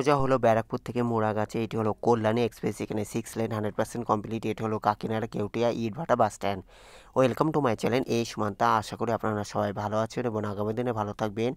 সোজা হলো ব্যারাকপুর থেকে মোড়াগাছে। এটি হলো কল্যাণী এক্সপ্রেস। এখানে 6 লেন 100% কমপ্লিট। এটি হলো কাকিনাড়া কেউটিয়া ইটভাটা bus stand. Welcome to my channel এই সুমান্তা। আশা করি আপনারা সবাই ভালো আছেন এবং আগামী দিনে ভালো থাকবেন।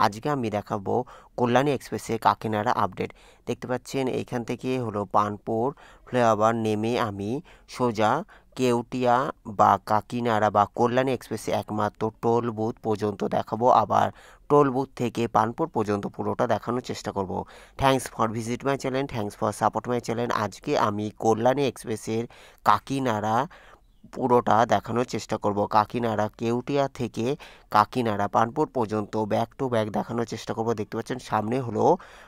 আজকে আমি দেখাবো কল্যাণী এক্সপ্রেসে কাকিনাড়া আপডেট। দেখতে পাচ্ছেন এইখান থেকে হলো পানপুর ফ্লাইওভার নেমে আমি সোজা কেউটিয়া বা কাকিনাড়া বা কল্যাণী এক্সপ্রেসে একমাত্র টোল বুথ পর্যন্ত দেখাবো। আবার টোল বুথ থেকে পানপুর পর্যন্ত পুরোটা দেখানোর চেষ্টা করব। Thanks for visit my channel, thanks for support my channel. আজকে আমি কল্যাণী এক্সপ্রেসের কাকিনাড়া পুরোটা দেখানোর চেষ্টা করব। কাকিনাড়া কেউটিয়া থেকে কাকিনাড়া পানপুর পর্যন্ত ব্যাক টু ব্যাক দেখানোর চেষ্টা করব। দেখতে পাচ্ছেন সামনে হলো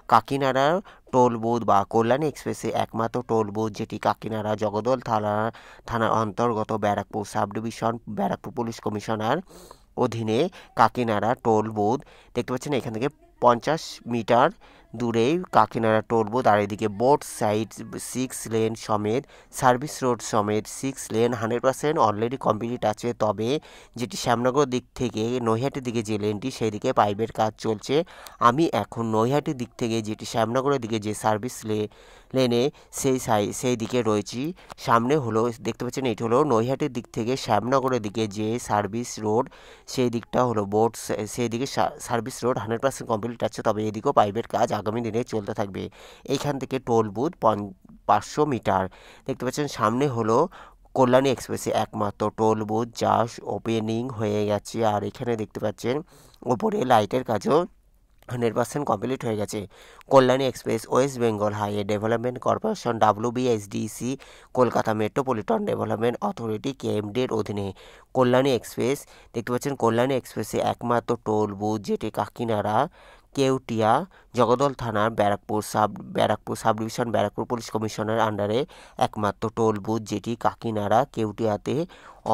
কাকিনাড়ার টোল বুথ বা কল্যাণী এক্সপ্রেসে একমাত্র টোল বুথ, যেটি কাকিনাড়া জগদল থানার অন্তর্গত Barrackpore sub division Barrackpore police commissioner অধীনে কাকিনাড়া টোল বুথ। দেখতে পাচ্ছেন এখান থেকে 50 মিটার দূরেই কাকিনাড়া টোল বুথ। আর এদিকে বোথ সাইড 6 লেন সমেত সার্ভিস রোড সমেত 6 লেন 100% অলরেডি কমপ্লিট আছে। তবে যেটি শ্যামনগর দিক থেকে নৈহাটির দিকে যে লেনটি, সেই দিকে পাইপের কাজ চলছে। আমি এখন নৈহাটির দিক থেকে যেটি শ্যামনগরের দিকে যে সার্ভিস লেনে সেই দিকে রয়েছি। সামনে হলো দেখতে পাচ্ছেন এটি হলো নৈহাটির দিক থেকে শ্যামনগরের দিকে যে সার্ভিস রোড, সেই দিকটা হলো বোট, সেই দিকে সার্ভিস রোড 100% কমপ্লিট আছে। তবে এদিকেও পাইপের কাজ আগামী দিনে চলতে থাকবে। এইখান থেকে টোল বুথ 500 মিটার। দেখতে পাচ্ছেন সামনে হলো কল্যাণী এক্সপ্রেসে একমাত্র টোল বুথ যা ওপেনিং হয়ে গেছে। আর এখানে দেখতে পাচ্ছেন ওপরে লাইটের কাজও 100% কমপ্লিট হয়ে গেছে। Kalyani express West Bengal highway development corporation WBSDC Kolkata metropolitan development authority KMD এর অধীনে কল্যাণী এক্সপ্রেস। দেখতে পাচ্ছেন কল্যাণী এক্সপ্রেসে একমাত্র টোল বুথ, যেটি কাকিনাড়া কেউটিয়া জগদল থানার Barrackpore sub division Barrackpore police কমিশনের আন্ডারে একমাত্র টোল বুথ, যেটি কাকিনাড়া কেউটিয়াতে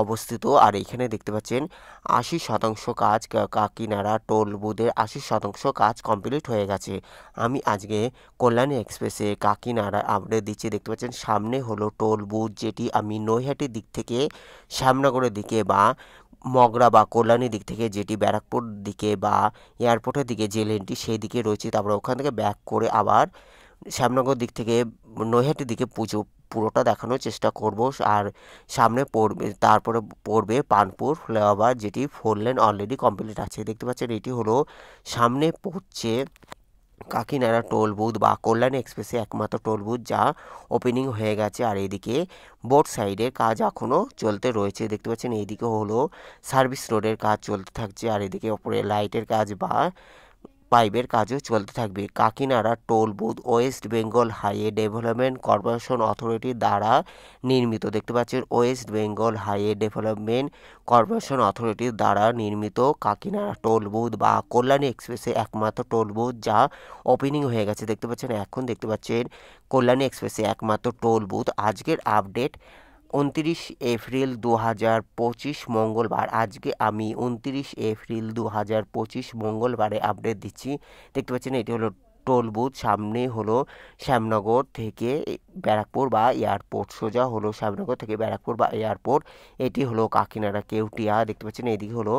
অবস্থিত। আর এখানে দেখতে পাচ্ছেন 80% কাজ, কাকিনাড়া টোল বুথের 80% কাজ কমপ্লিট হয়ে গেছে। আমি আজকে কল্যাণী এক্সপ্রেসে কাকিনাড়া আপডেট দিচ্ছি। দেখতে পাচ্ছেন সামনে হলো টোল বুথ, যেটি আমি নৈহাটির দিক থেকে শ্যামনগরের দিকে বা মগরা বা কল্যাণীর দিক থেকে, যেটি ব্যারাকপুর দিকে বা এয়ারপোর্টের দিকে যে লেনটি, সেই দিকে রয়েছে। তারপরে ওখান থেকে ব্যাক করে আবার শ্যামনগর দিক থেকে নৈহাটির দিকে পুরোটা দেখানোর চেষ্টা করব। আর সামনে তারপরে পড়বে পানপুর ফ্লাইওভার, যেটি 4 লেন অলরেডি কমপ্লিট আছে। দেখতে পাচ্ছেন এটি হলো সামনে পড়ছে কাকিনাড়া টোল বুথ বা কল্যাণী এক্সপ্রেসে একমাত্র টোল বুথ যা ওপেনিং হয়ে গেছে। আর এইদিকে বোট সাইডের কাজ এখনও চলতে রয়েছে। দেখতে পাচ্ছেন এইদিকে হলো সার্ভিস রোডের কাজ চলতে থাকছে। আর এদিকে ওপরে লাইটের কাজ বা পাইপের কাজও চলতে থাকবে। Kakinara toll booth West Bengal highway development corporation অথরিটির দ্বারা নির্মিত। দেখতে পাচ্ছেন West Bengal highway development corporation অথরিটির দ্বারা নির্মিত কাকিনাড়া টোল বুথ বা কল্যাণী এক্সপ্রেসে একমাত্র টোল বুথ যা ওপেনিং হয়ে গেছে। দেখতে পাচ্ছেন এখন দেখতে পাচ্ছেন কল্যাণী এক্সপ্রেসে একমাত্র টোল বুথ। আজকের আপডেট 29 এপ্রিল 2025 মঙ্গলবার। আজকে আমি 29 এপ্রিল 2025 মঙ্গলবারে আপডেট দিচ্ছি। দেখতে পাচ্ছেন এটি হলো টোল বুথ। সামনে হলো শ্যামনগর থেকে ব্যারাকপুর বা এয়ারপোর্ট, সোজা হলো শ্যামনগর থেকে ব্যারাকপুর বা এয়ারপোর্ট। এটি হলো কাকিনাড়া কেউটিয়া। দেখতে পাচ্ছেন এদিকে হলো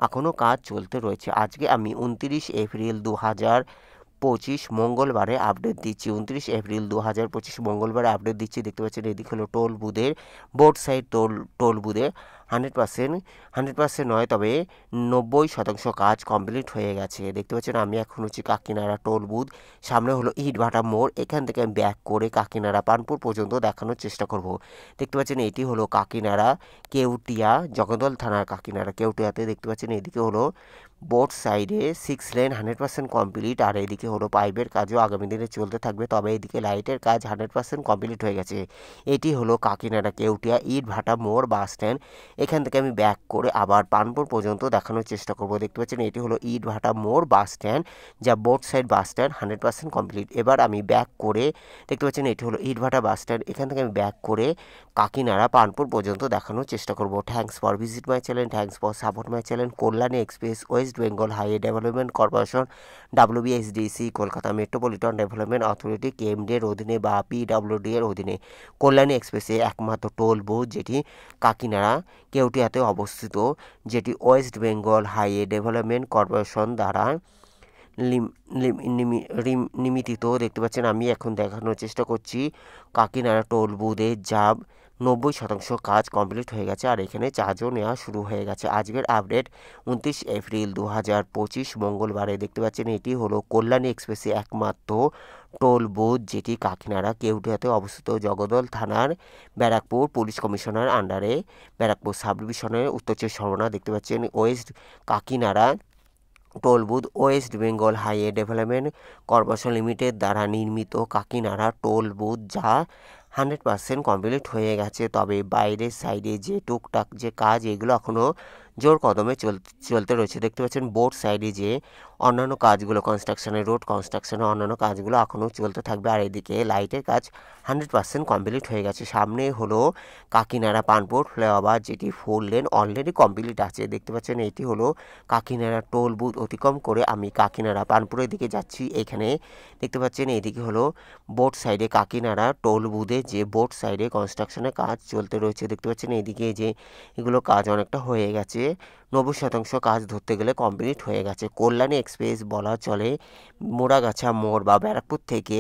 এখনও কাজ চলতে রয়েছে। আজকে আমি 29 এপ্রিল 2025 মঙ্গলবারে আপডেট দিচ্ছি। 29 এপ্রিল 2025 মঙ্গলবারে আপডেট দিচ্ছি। দেখতে পাচ্ছেন এদিকে হলো টোল বুথের বোর্ড সাইড টোল বুথে 100% নয়, তবে 90% কাজ কমপ্লিট হয়ে গেছে। দেখতে পাচ্ছেন আমি এখন হচ্ছে কাকিনাড়া টোল বুথ। সামনে হলো ইটভাটা মোড়। এখান থেকে আমি ব্যাক করে কাকিনাড়া পানপুর পর্যন্ত দেখানোর চেষ্টা করব। দেখতে পাচ্ছেন এটি হলো কাকিনাড়া কেউটিয়া জগদল থানার কাকিনাড়া কেউটিয়াতে। দেখতে পাচ্ছেন এদিকে হলো বোট সাইডে 6 লেন 100% কমপ্লিট। আর এদিকে হলো পাইপের কাজও আগামী দিনে চলতে থাকবে। তবে এদিকে লাইটের কাজ 100% কমপ্লিট হয়ে গেছে। এটি হলো কাকিনাড়া কেউটিয়া ইটভাটা মোড় বাস স্ট্যান্ড। এখান থেকে আমি ব্যাক করে আবার পানপুর পর্যন্ত দেখানোর চেষ্টা করব। দেখতে পাচ্ছেন এটি হলো ইটভাটা মোড় বাস স্ট্যান্ড, যা বোট সাইড বাস স্ট্যান্ড 100% কমপ্লিট। এবার আমি ব্যাক করে দেখতে পাচ্ছেন এটি হলো ইটভাটা বাস স্ট্যান্ড। এখান থেকে আমি ব্যাক করে কাকিনাড়া পানপুর পর্যন্ত দেখানোর চেষ্টা করব। Thanks for visit my channel, thanks for support my channel. Kalyani express West Bengal highway development corporation WBSDC Kolkata metropolitan development authority KMD এর অধীনে বা PWD এর অধীনে কল্যাণী এক্সপ্রেসে একমাত্র টোল বুথ, যেটি কাকিনাড়া কেউটিয়াতে অবস্থিত, যেটি West Bengal highway development corporation দ্বারা নিমিতিত দেখতে পাচ্ছেন। আমি এখন দেখানোর চেষ্টা করছি কাকিনাড়া টোল বুথে যাব 90% কাজ কমপ্লিট হয়ে গেছে আর এখানে চার্জও নেওয়া শুরু হয়ে গেছে। আজকের আপডেট 29 এপ্রিল 2025 মঙ্গলবারে দেখতে পাচ্ছেন এটি হলো কল্যাণী এক্সপ্রেসে একমাত্র টোল বুথ যেটি কাকিনাড়া কেউটিয়াতে অবস্থিত। জগদল থানার ব্যারাকপুর পুলিশ কমিশনার আন্ডারে ব্যারাকপুর সাব ডিভিশনের উত্তর 24 দেখতে পাচ্ছেন west Kakinara toll booth West Bengal highway development corporation limited দ্বারা নির্মিত কাকিনাড়া টোল বুথ, যা 100% কমপ্লিট হয়ে গেছে। তবে বাইরের সাইডে যে টুকটাক যে কাজ এগুলো এখনও জোর কদমে চলতে রয়েছে। দেখতে পাচ্ছেন বোর্ড সাইডে যে অন্যান্য কাজগুলো কনস্ট্রাকশনের রোড কনস্ট্রাকশনের অন্যান্য কাজগুলো এখনও চলতে থাকবে। আর এদিকে লাইটের কাজ 100% কমপ্লিট হয়ে গেছে। সামনে হলো কাকিনাড়া পানপুর ফ্লাইওভার যেটি 4 লেন অলরেডি কমপ্লিট আছে। দেখতে পাচ্ছেন এটি হলো কাকিনাড়া টোল বুথ অতিক্রম করে আমি কাকিনাড়া পানপুরের দিকে যাচ্ছি। এখানে দেখতে পাচ্ছেন এইদিকে হলো বোর্ড সাইডে কাকিনাড়া টোল বুথে যে বোর্ড সাইডে কনস্ট্রাকশনের কাজ চলতে রয়েছে। দেখতে পাচ্ছেন এইদিকে যে এগুলো কাজ অনেকটা হয়ে গেছে, 90% কাজ ধরতে গেলে কমপ্লিট হয়ে গেছে। কল্যাণী এক্সপ্রেস বলা চলে মোড়াগাছা মোড় বা ব্যারাকপুর থেকে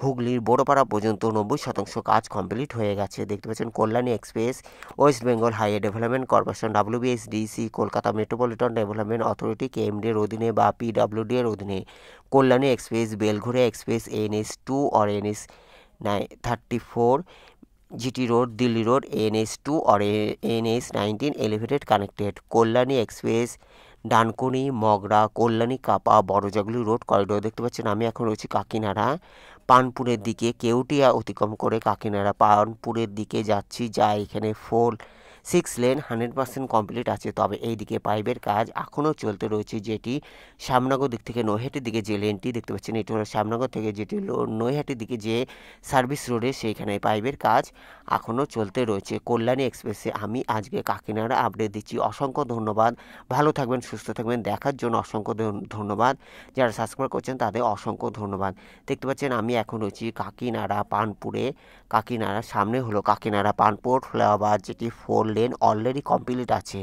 হুগলির বড়পাড়া পর্যন্ত 90% কাজ কমপ্লিট হয়ে গেছে। দেখতে পাচ্ছেন Kalyani express West Bengal highway development corporation WBSDC Kolkata metropolitan development authority KMD এর অধীনে বা PWD এর অধীনে Kalyani express Belgharia express NS2 or NS34 GT road Delhi road NS2 और NS19 elevated connected. Kalyani express Dankuni Magra Kalyani Kapa Barajaguli road corridor. দেখতে পাচ্ছেন আমি এখন রয়েছি কাকিনাড়া পানপুরের দিকে। কেউটিয়া অতিক্রম করে কাকিনাড়া পানপুরের দিকে যাচ্ছি, যা এখানে 6 লেন 100% কমপ্লিট আছে। তবে এই দিকে পাইপের কাজ এখনও চলতে রয়েছে, যেটি শ্যামনগর দিক থেকে নৈহাটির দিকে যে লেনটি দেখতে পাচ্ছেন এটি হলো শ্যামনগর থেকে যেটি নৈহাটির দিকে যে সার্ভিস রোডে সেইখানে পাইপের কাজ এখনও চলতে রয়েছে। কল্যাণী এক্সপ্রেসে আমি আজকে কাকিনাড়া আপডেট দিচ্ছি। অসংখ্য ধন্যবাদ, ভালো থাকবেন সুস্থ থাকবেন, দেখার জন্য অসংখ্য ধন্যবাদ। যারা সাবস্ক্রাইব করছেন তাদের অসংখ্য ধন্যবাদ। দেখতে পাচ্ছেন আমি এখন রয়েছি কাকিনাড়া পানপুরে। কাকিনাড়ার সামনে হলো কাকিনাড়া পানপুর ফ্লাইওভার যেটি 4 লেন অলরেডি কমপ্লিট আছে।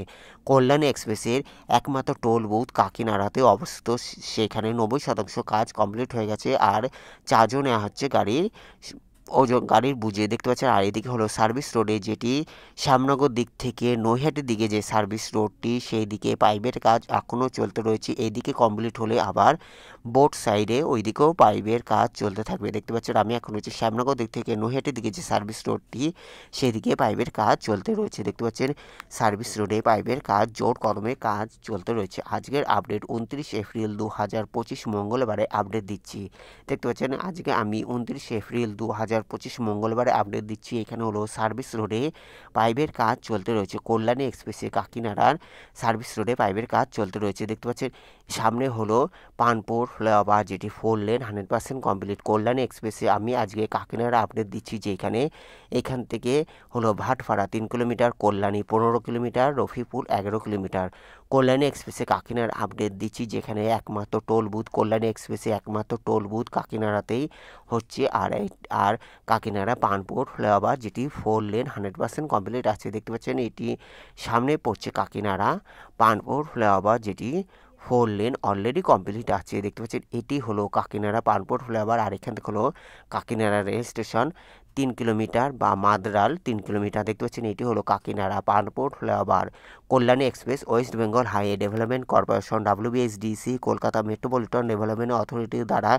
কল্যাণী এক্সপ্রেসের একমাত্র টোল বুথ কাকিনাড়াতে অবস্থিত, সেখানে 90% কাজ কমপ্লিট হয়ে গেছে আর চার্জও নেওয়া হচ্ছে গাড়ির বুঝে। দেখতে পাচ্ছেন আর এদিকে হলো সার্ভিস রোডে যেটি শ্যামনগর দিক থেকে নৈহাটির দিকে যে সার্ভিস রোডটি সেই দিকে পাইপের কাজ এখনও চলতে রয়েছে। এইদিকে কমপ্লিট হলে আবার বোট সাইডে ওইদিকেও পাইপের কাজ চলতে থাকবে। দেখতে পাচ্ছেন আমি এখন রয়েছে শ্যামনগর দিক থেকে নৈহাটির দিকে যে সার্ভিস রোডটি সেদিকে পাইপের কাজ চলতে রয়েছে। দেখতে পাচ্ছেন সার্ভিস রোডে পাইপের কাজ জোর কদমে কাজ চলতে রয়েছে। আজকের আপডেট 29 এপ্রিল 2025 মঙ্গলবারে আপডেট দিচ্ছি। দেখতে পাচ্ছেন আজকে আমি 29 এপ্রিল 2025 মঙ্গলবারে আপডেট দিচ্ছি। এখানে হলো সার্ভিস রোডে পাইপের কাজ চলতে রয়েছে। কল্যাণী এক্সপ্রেসে কাকিনাড়ার সার্ভিস রোডে পাইপের কাজ চলতে রয়েছে। দেখতে পাচ্ছেন সামনে হলো পানপুর ফ্লাইওভার যেটি 4 লেন 100% কমপ্লিট। কল্যাণী এক্সপ্রেসে আমি আজকে কাকিনাড়া আপডেট দিচ্ছি, যেখানে এখান থেকে হলো Bhatpara 3 kilometre, Kalyani 15 kilometre, Rafipur 11 kilometre. Kalyani এক্সপ্রেসে কাকিনাড়ার আপডেট দিচ্ছি, যেখানে একমাত্র টোল বুথ কল্যাণী এক্সপ্রেসে একমাত্র টোল বুথ কাকিনাড়াতেই হচ্ছে। আর কাকিনাড়া পানপুর ফ্লাইওভার যেটি 4 লেন 100% কমপ্লিট আছে। দেখতে পাচ্ছেন এটি সামনে পড়ছে কাকিনাড়া পানপুর ফ্লাইওভার যেটি 4 লেন অলরেডি কমপ্লিট আছে। দেখতে পাচ্ছেন এটি হলো কাকিনাড়া পানপুর ফ্লাইওভার আর এখান থেকে হলো কাকিনাড়া রেল স্টেশন 3 কিলোমিটার বা মাদরাল 3 কিলোমিটার। দেখতে পাচ্ছেন এটি হলো Kakinara Panpur flyover. Kalyani express West Bengal highway development corporation WBSDC Kolkata metropolitan development authority দ্বারা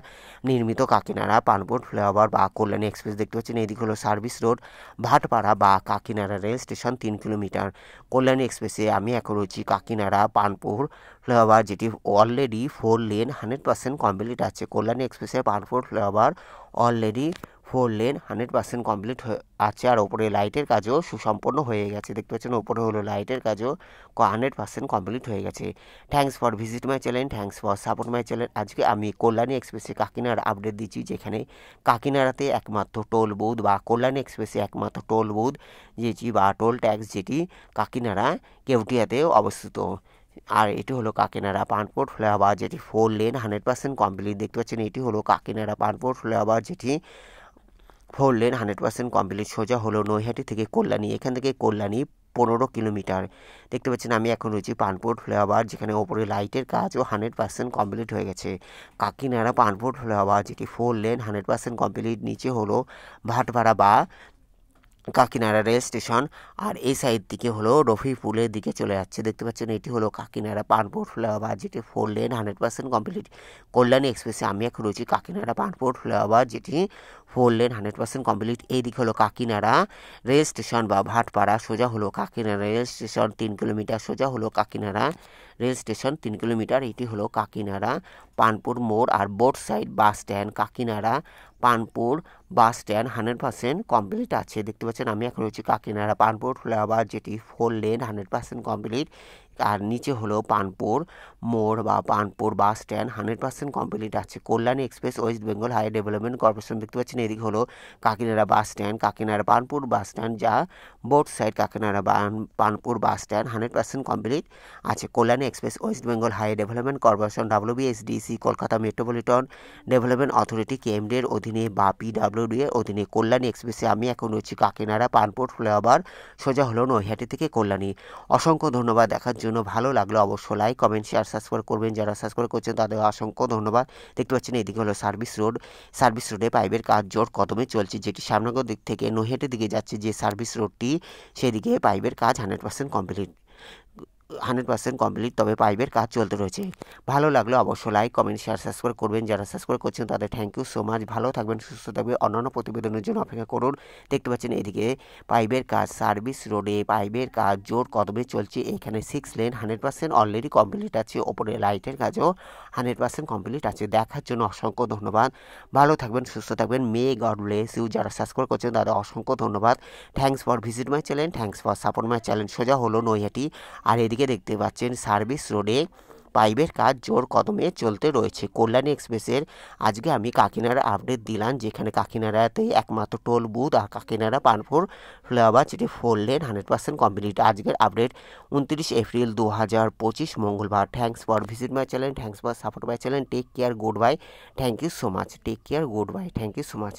নির্মিত কাকিনাড়া পানপুর ফ্লাইওভার বা কল্যাণী এক্সপ্রেস। দেখতে পাচ্ছেন এদিকে হলো সার্ভিস রোড ভাটপাড়া বা Kakinara rail station 3 kilometre. Kalyani এক্সপ্রেসে আমি এখন রয়েছি কাকিনাড়া পানপুর ফ্লাইওভার যেটি অলরেডি 4 লেন 100% কমপ্লিট আছে। কল্যাণী এক্সপ্রেসের Panpur flyover already 4 lane 100% complete আছে আর ওপরে লাইটের কাজও সুসম্পন্ন হয়ে গেছে। দেখতে পাচ্ছেন ওপরে হলো লাইটের কাজও 100% কমপ্লিট হয়ে গেছে। Thanks for visit my channel, thanks for support my channel. আজকে আমি কল্যাণী এক্সপ্রেসে কাকিনাড়া আপডেট দিচ্ছি, যেখানে কাকিনাড়াতে একমাত্র টোল বুথ বা কল্যাণী এক্সপ্রেসে একমাত্র টোল বুথ যেটি বা টোল ট্যাক্স যেটি কাকিনাড়া কেউটিয়াতে অবস্থিত। আর এটি হলো কাকিনাড়া পানপুর ফ্লাইওভার যেটি 4 লেন 100% কমপ্লিট। দেখতে পাচ্ছেন এটি হলো কাকিনাড়া পানপুর ফ্লাইওভার যেটি 4 লেন 100% কমপ্লিট। সোজা হলো নৈহাটি থেকে কল্যাণী, এখান থেকে কল্যাণী 15 কিলোমিটার। দেখতে পাচ্ছেন আমি এখন রয়েছি পানপুর ফ্লাইওভার, যেখানে ওপরে লাইটের কাজও 100% কমপ্লিট হয়ে গেছে। কাকিনাড়া পানপুর ফ্লাইওভার যেটি 4 লেন 100% কমপ্লিট। নিচে হলো ভাটপাড়া বা কাকিনাড়া রেল স্টেশন, আর এই সাইড দিকে হলো রফিপুলের দিকে চলে যাচ্ছে। দেখতে পাচ্ছেন এটি হলো কাকিনাড়া পানপুর ফ্লাইওভার যেটি 4 লেন 100% কমপ্লিট। কল্যাণী এক্সপ্রেসে আমি এখন রয়েছি কাকিনাড়া পানপুর ফ্লাইওভার যেটি 4 লেন 100% কমপ্লিট। এই দিকে হলো কাকিনাড়া রেল স্টেশন বা ভাটপাড়া, সোজা হলো কাকিনাড়া রেল স্টেশন 3 কিলোমিটার, সোজা হলো কাকিনাড়া রেল স্টেশন 3 কিলোমিটার। এটি হলো কাকিনাড়া পানপুর মোড়, আর বোট সাইড বাস stand Kakinara Panpur bus stand 100% complete আছে। দেখতে পাচ্ছেন আমি এখন রয়েছি কাকিনাড়া পানপুর ফ্লাইওভার যেটি 4 লেন 100% কমপ্লিট। আর নিচে হলো পানপুর মোড় বা পানপুর বাস স্ট্যান্ড 100% কমপ্লিট আছে। Kalyani express West Bengal high development corporation. দেখতে পাচ্ছেন এদিকে হলো Kakinara bus stand, Kakinara Panpur bus stand, যা both side Kakinara Panpur bus stand 100% complete আছে। Kalyani express West Bengal high development corporation WBSDC Kolkata metropolitan development authority KMD এর অধীনে বা PWD এর অধীনে। কল্যাণী এক্সপ্রেসে আমি এখন রয়েছি কাকিনাড়া পানপুর ফ্লাইওভার, সোজা হলো নৈহাটি থেকে কল্যাণী। অসংখ্য ধন্যবাদ দেখার জন্য। ভালো লাগলো অবশ্যই লাইক কমেন্ট শেয়ার সাবস্ক্রাইব করবেন। যারা সাবস্ক্রাইব করছেন তাদের অসংখ্য ধন্যবাদ। দেখতে পাচ্ছেন এদিকে হলো সার্ভিস রোডে পাইপের কাজ জোর কদমে চলছে, যেটি শ্যামনগর দিক থেকে নৈহাটির দিকে যাচ্ছে যে সার্ভিস রোডটি, সেদিকে পাইপের কাজ 100% কমপ্লিট, তবে পাইপের কাজ চলতে রয়েছে। ভালো লাগলে অবশ্যই লাইক কমেন্ট শেয়ার সাবস্ক্রাইব করবেন। যারা সাবস্ক্রাইব করছেন তাদের থ্যাংক ইউ সো মাচ। ভালো থাকবেন, সুস্থ থাকবেন, অন্যান্য প্রতিবেদনের জন্য অপেক্ষা করুন। দেখতে পাচ্ছেন এদিকে পাইপের কাজ সার্ভিস রোডে পাইপের কাজ জোর কদমে চলছে। এখানে 6 লেন 100% অলরেডি কমপ্লিট আছে। ওপরে লাইটের কাজও 100% কমপ্লিট আছে। দেখার জন্য অসংখ্য ধন্যবাদ। ভালো থাকবেন, সুস্থ থাকবেন। May God bless you. যারা সাবস্ক্রাইব করছেন তাদের অসংখ্য ধন্যবাদ। Thanks for visit my channel, thanks for support my channel. সোজা হলো নৈহাটি, আর এদিকে দেখতে পাচ্ছেন সার্ভিস রোডে পাইপের কাজ জোর কদমে চলতে রয়েছে। কল্যাণী এক্সপ্রেসের আজকে আমি কাকিনাড়া আপডেট দিলাম, যেখানে কাকিনাড়াতে একমাত্র টোল বুথ, আর কাকিনাড়া পানপুর ফ্লাইওভার যেটি 4 লেন 100% কমপ্লিট। আজকের আপডেট 29 এপ্রিল 2025 মঙ্গলবার। Thanks for visit my channel, thanks for support my channel. Take care, good bye, thank you so much. Take care, good bye, thank you so much.